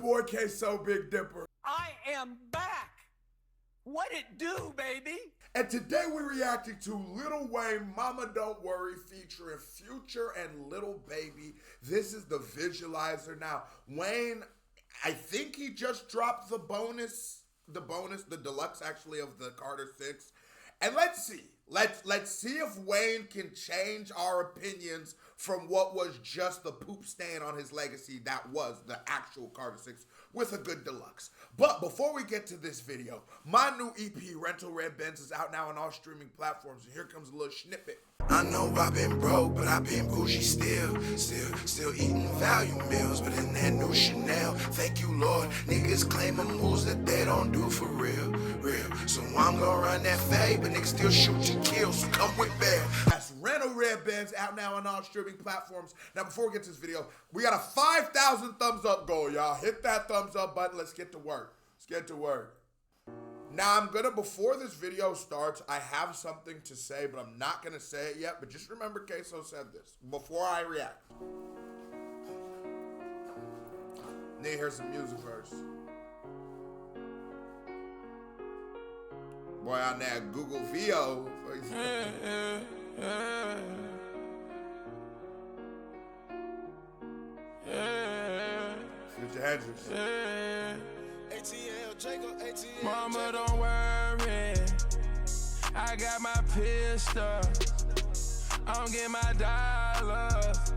boy K-So Big Dipper. I am back. What it do, baby? And today we're reacting to Lil Wayne, Momma Don't Worry, featuring Future and Lil Baby. This is the visualizer. Now, Wayne, I think he just dropped the deluxe actually of the Carter 6. And let's see. Let's see if Wayne can change our opinions from what was just the poop stain on his legacy that was the actual Carter 6 with a good deluxe. But before we get to this video, my new EP, Rental Red Benz, is out now on all streaming platforms. And here comes a little snippet. I know I've been broke, but I've been bougie still eating value meals, but in that new Chanel, thank you Lord, niggas claiming moves that they don't do for real. So I'm gonna run that fade, but niggas still shoot you kill, so come with bail. That's Rental Red Benz, out now on all streaming platforms. Now before we get to this video, we got a 5,000 thumbs up goal, y'all. Hit that thumbs up button, let's get to work. Let's get to work. Now before this video starts, I have something to say, but I'm not gonna say it yet, but just remember K-So said this before I react. Need to hear some music first. Boy, on that Google VO. Future Hendrix. Mama, don't worry, I got my pistol, I don't get my dollars.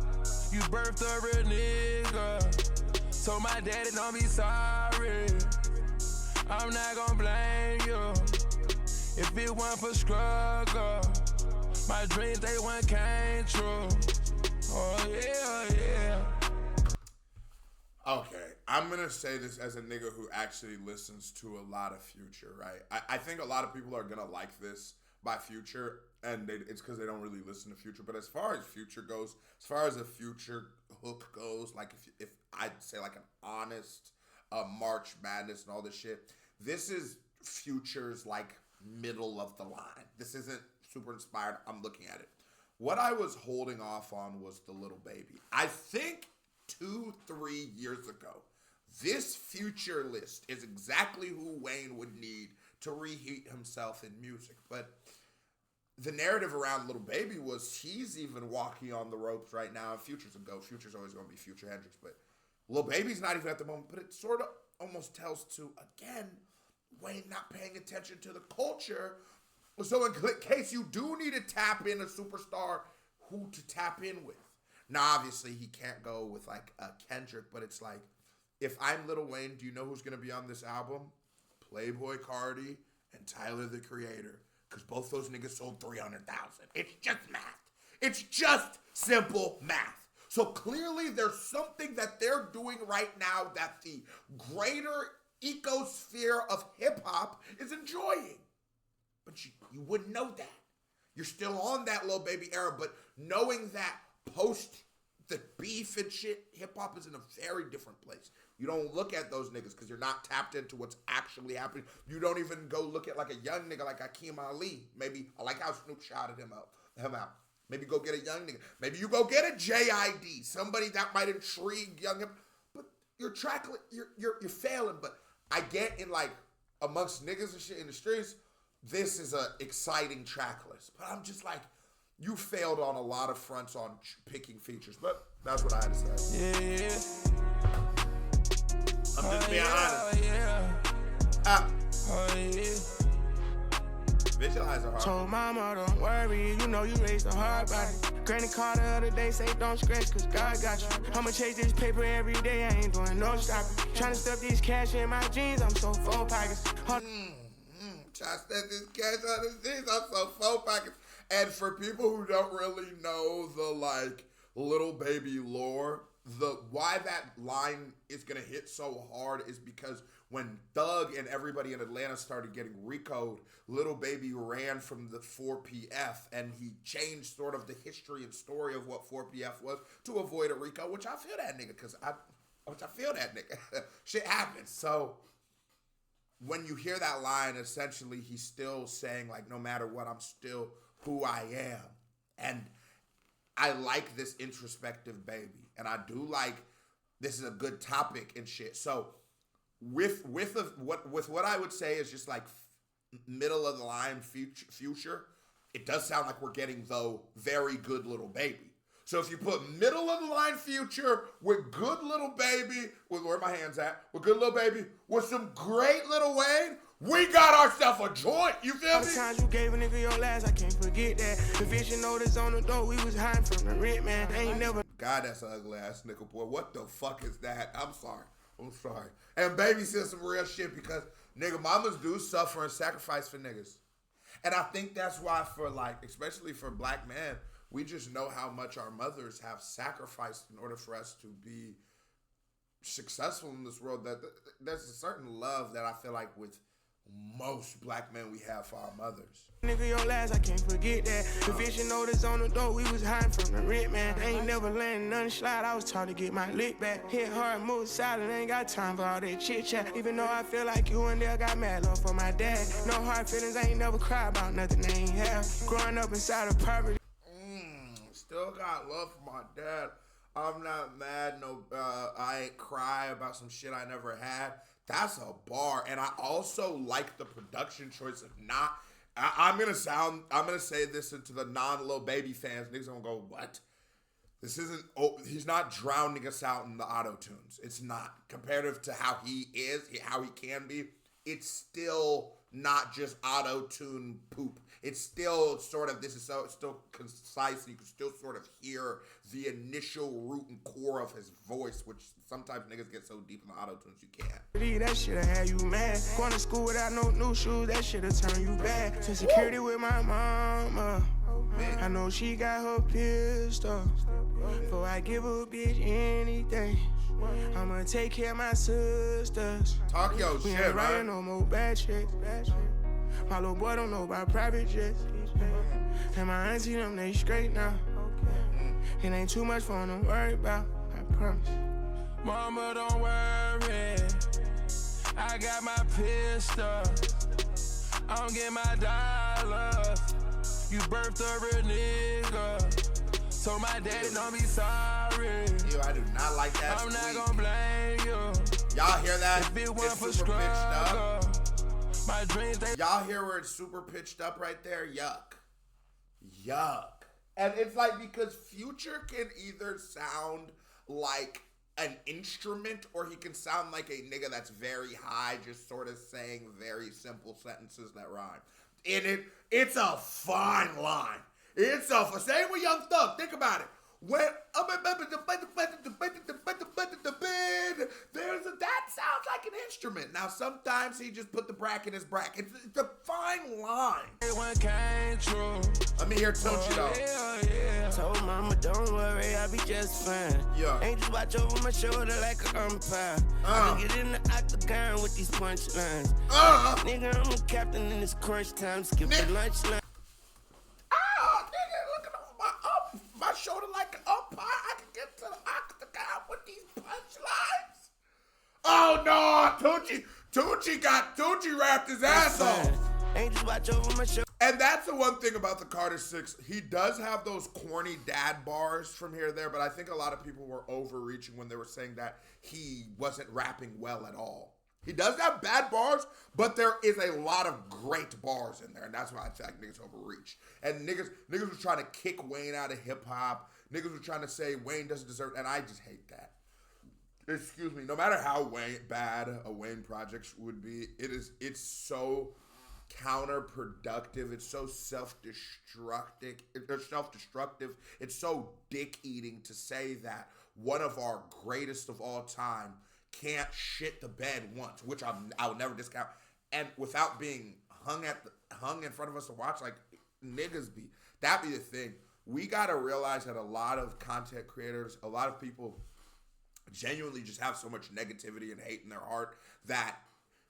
You birthed a real nigga, told my daddy don't be sorry. I'm not gonna blame you if it weren't for struggle. My dreams, they one came true. Oh yeah. Okay, I'm gonna say this as a nigga who actually listens to a lot of Future, right? I think a lot of people are gonna like this by Future, and it's because they don't really listen to Future. But as far as Future goes, as far as a Future hook goes, like if I'd say like an honest March Madness and all this shit, this is Future's like middle of the line. This isn't super inspired. I'm looking at it. What I was holding off on was the Lil Baby. I think 2-3 years ago, this Future list is exactly who Wayne would need to reheat himself in music. But the narrative around Lil Baby was he's even walking on the ropes right now. And Future's a go. Future's always going to be Future Hendrix. But Lil Baby's not even at the moment. But it sort of almost tells to, again, Wayne not paying attention to the culture. So in case you do need to tap in a superstar, who to tap in with? Now, obviously, he can't go with, like, a Kendrick, but it's like, if I'm Lil Wayne, do you know who's going to be on this album? Playboy Cardi and Tyler, the Creator, because both those niggas sold 300,000. It's just math. It's just simple math. So clearly, there's something that they're doing right now that the greater ecosphere of hip-hop is enjoying. But you wouldn't know that. You're still on that Lil Baby era, but knowing that post the beef and shit, hip-hop is in a very different place. You don't look at those niggas because you're not tapped into what's actually happening. You don't even go look at like a young nigga like Akeem Ali. Maybe, I like how Snoop shouted him out. Maybe go get a young nigga. Maybe you go get a JID, somebody that might intrigue young hip. But you're failing. But I get in like amongst niggas and shit in the streets, this is a exciting track list. But I'm just like, you failed on a lot of fronts on picking features, but that's what I had to say. Yeah. I'm just being honest. Visualizer hard. Told mama don't worry, you know you raised a hard body. Granny called the other day, say don't scratch, cause God got you. I'ma chase this paper every day, I ain't doing no stopping. Trying to stuff this cash in my jeans, I'm so full pockets. Trying to stuff this cash on his jeans, I'm so full pockets. And for people who don't really know the like Lil Baby lore, why that line is gonna hit so hard is because when Thug and everybody in Atlanta started getting RICO'd, Lil Baby ran from the 4PF and he changed sort of the history and story of what 4PF was to avoid a RICO, which I feel that nigga, because I feel that nigga. Shit happens. So when you hear that line, essentially he's still saying like, no matter what, I'm still who I am. And I like this introspective Baby. And I do like this is a good topic and shit. So with what I would say is just like middle of the line future, it does sound like we're getting though very good Lil Baby. So if you put middle of the line Future with good Lil Baby, with where my hands at, with good Lil Baby, with some great Lil Wayne, we got ourselves a joint. You feel me? All the times you gave a nigga your last, I can't forget that. Eviction notice on the door, we was hiding from the rent, man. I ain't never. God, that's an ugly ass nigga, boy. What the fuck is that? I'm sorry. And Baby said some real shit because nigga, mamas do suffer and sacrifice for niggas. And I think that's why for like, especially for black men, we just know how much our mothers have sacrificed in order for us to be successful in this world. That there's a certain love that I feel like with most black men we have for our mothers. Nigga, your last, I can't forget that. Eviction notice on the door, we was hiding from the rent, man. I ain't never letting nothing slide, I was taught to get my lick back. Hit hard, move silent, ain't got time for all that chit chat. Even though I feel like you and there got mad love for my dad. No hard feelings, I ain't never cry about nothing they ain't have. Growing up inside of poverty. Still got love for my dad. I'm not mad. No, I ain't cry about some shit I never had. That's a bar. And I also like the production choice of not. I'm gonna say this into the non-Lil Baby fans. Niggas gonna go, what? This isn't. Oh, he's not drowning us out in the auto tunes. It's not comparative to how he is, how he can be. It's still not just auto tune poop. It's still sort of, it's still concise. You can still sort of hear the initial root and core of his voice, which sometimes niggas get so deep in the auto tunes you can't. That shit'll have you mad. Going to school without no new shoes, that shit'll turn you bad. To security with my mama, I know she got her pistol. Before I give a bitch anything, I'ma take care of my sisters. Talk your we shit, ain't right? writing no more bad shit. My little boy don't know about private jets. And my auntie them, they straight now. It ain't too much for them to worry about, I promise. Mama, don't worry. I got my pistol. I don't get my dollars. You birthed a real nigga. So my daddy don't be sorry. Yo, I do not like that. I'm not gonna blame you. Y'all hear that? If it weren't for super pitched up. struggle, my dreams, they... Y'all hear where it's super pitched up right there? Yuck. And it's like, because Future can either sound like an instrument or he can sound like a nigga that's very high, just sort of saying very simple sentences that rhyme. And it's a fine line. Same with Young Thug. Think about it. When that sounds like an instrument. Now sometimes he just put the bracket in his bracket. It's a fine line. Everyone came true. Let me hear Tunchi though. Yeah. Told mama, don't worry, I'll be just fine. Yeah. Ain't just watch over my shoulder like an umpire. I can get in the octagon with these punchlines. Nigga, I'm a captain in this crunch time. Skip the lunch line. Nigga, looking over my shoulder like an umpire. I can get to the octagon with these punchlines. Oh no, Tunchi wrapped his ass off. Ain't just watch over my shoulder. And that's the one thing about the Carter 6. He does have those corny dad bars from here to there, but I think a lot of people were overreaching when they were saying that he wasn't rapping well at all. He does have bad bars, but there is a lot of great bars in there, and that's why I feel like niggas overreach. And niggas were trying to kick Wayne out of hip-hop. Niggas were trying to say Wayne doesn't deserve, and I just hate that. Excuse me. No matter how bad a Wayne project would be, it's so counterproductive. It's so self-destructive. It's so dick-eating to say that one of our greatest of all time can't shit the bed once, which I would never discount, and without being hung in front of us to watch, like niggas be. That be the thing. We gotta realize that a lot of content creators, a lot of people genuinely just have so much negativity and hate in their heart that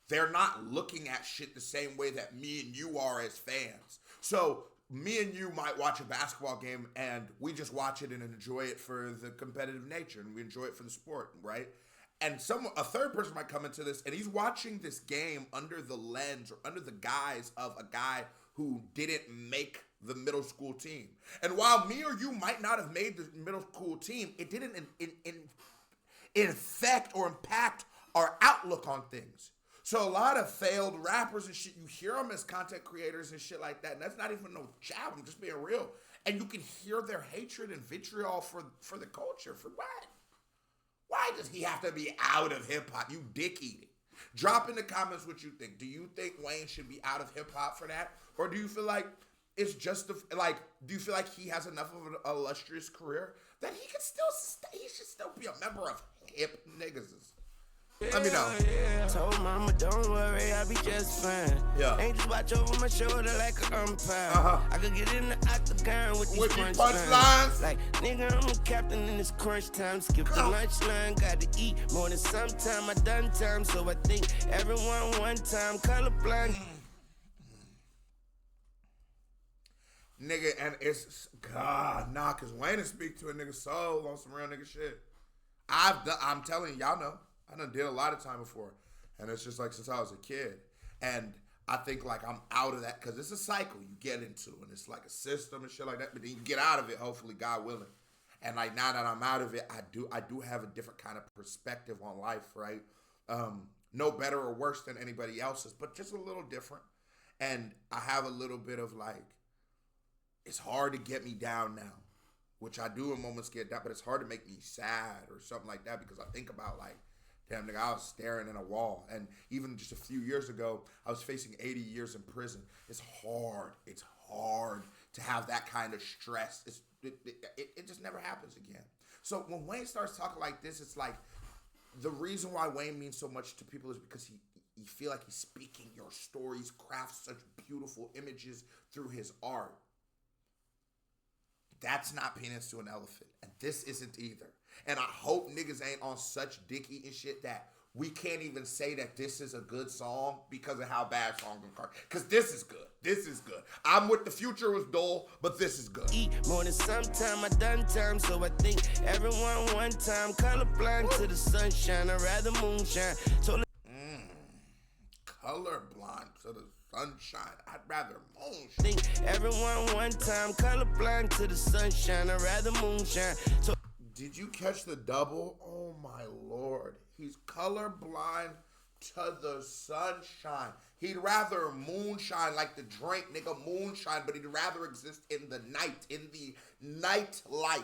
they're not looking at shit the same way that me and you are as fans. So me and you might watch a basketball game and we just watch it and enjoy it for the competitive nature, and we enjoy it for the sport, right? And a third person might come into this and he's watching this game under the lens or under the guise of a guy who didn't make the middle school team. And while me or you might not have made the middle school team, it didn't infect or impact our outlook on things. So a lot of failed rappers and shit, you hear them as content creators and shit like that, and that's not even no jab, I'm just being real. And you can hear their hatred and vitriol for the culture. For what? Why does he have to be out of hip-hop? You dick eating. Drop in the comments what you think. Do you think Wayne should be out of hip-hop for that? Or do you feel like it's just, do you feel like he has enough of an illustrious career that he should still be a member of hip niggas? Let me know. Told mama, don't worry, I'll be just fine. Yeah. Ain't just watch over my shoulder like an umpire. I could get in the octagon with these punchlines. Like, nigga, I'm a captain in this crunch time. Skip the lunch line, gotta eat more than sometime. I done time, so I think everyone one time. Colorblind. Nigga, and it's, God, nah, cause Wayne to speak to a nigga soul on some real nigga shit. I'm telling you, y'all know. I done did a lot of time before. And it's just like since I was a kid. And I think like I'm out of that because it's a cycle you get into. And it's like a system and shit like that. But then you get out of it, hopefully, God willing. And like now that I'm out of it, I do have a different kind of perspective on life, right? No better or worse than anybody else's, but just a little different. And I have a little bit of like, it's hard to get me down now. Which I do in moments get down, but it's hard to make me sad or something like that because I think about like, damn, nigga, I was staring at a wall. And even just a few years ago, I was facing 80 years in prison. It's hard. It's hard to have that kind of stress. It just never happens again. So when Wayne starts talking like this, it's like the reason why Wayne means so much to people is because you feel like he's speaking your stories, crafts such beautiful images through his art. That's not penis to an elephant. And this isn't either. And I hope niggas ain't on such dick eating shit that we can't even say that this is a good song because of how bad songs are. Because this is good. This is good. I'm with the Future was dull, but this is good. Eat more than sometime, I done time, so I think everyone one time. Colorblind to the sunshine, I'd rather moonshine. Colorblind to the sunshine, I'd rather moonshine. Think everyone one time. Colorblind to the sunshine, I'd rather moonshine. So did you catch the double? Oh my Lord. He's colorblind to the sunshine. He'd rather moonshine like the drink, nigga, moonshine, but he'd rather exist in the night, in the nightlife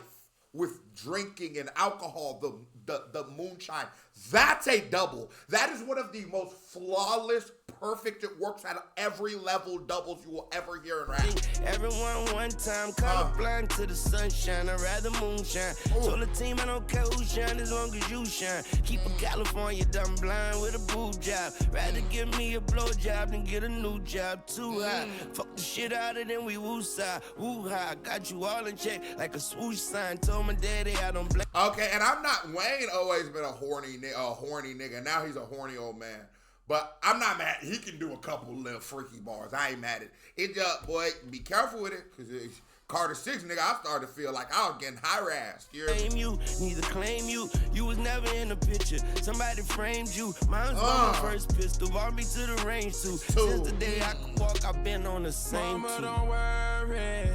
with drinking and alcohol, the moonshine. That's a double. That is one of the most flawless, perfect, it works at every level doubles you will ever hear in rap. Everyone one time, colorblind to the sunshine, I'd rather moonshine. Told the team I don't care who shine as long as you shine. Keep a California dumb blind with a boob job. Rather give me a blow job than get a new job. Too high, fuck the shit out of them, we woo-side. Woo-high, got you all in check like a swoosh sign. Told my daddy I don't blame. Okay, and I'm not, Wayne always been a horny nigga. Now he's a horny old man. But I'm not mad. He can do a couple little freaky bars. I ain't mad at it. It just, boy, be careful with it. Because Carter 6, nigga, I started to feel like I was getting harassed. Claim you, neither claim you. You was never in the picture. Somebody framed you. Mine's my first pistol. Brought me to the range too. Since the day I could walk, I've been on the same Mama, don't worry.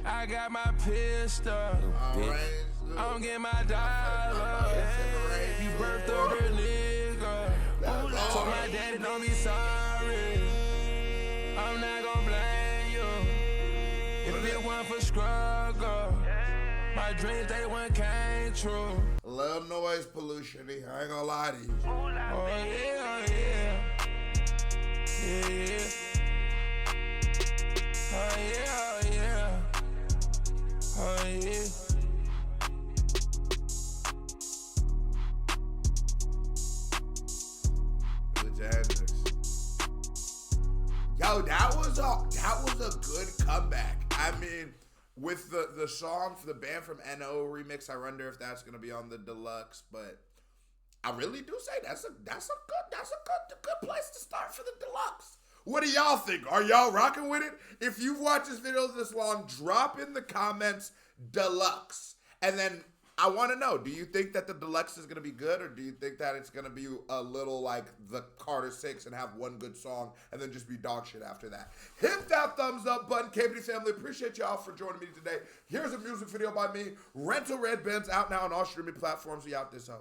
I got my pistol. I don't get my dollar. You birthed a real nigga. Told my daddy don't be sorry. I'm not gonna blame you. If it weren't for struggle, my dreams they won't came true. Little noise pollution, I ain't gonna lie to you. Oh yeah, yeah. Yeah, yeah. Oh yeah, yeah. Oh yeah. Yo, that was a good comeback. I mean, with the song for the Band from NO remix, I wonder if that's gonna be on the deluxe. But I really do say that's a good place to start for the deluxe. What do y'all think? Are y'all rocking with it? If you've watched this video this long, drop in the comments deluxe, and then I want to know, do you think that the deluxe is going to be good, or do you think that it's going to be a little like the Carter 6 and have one good song and then just be dog shit after that? Hit that thumbs up button. KBD family, appreciate y'all for joining me today. Here's a music video by me. Rental Red Benz out now on all streaming platforms. We out this hoe.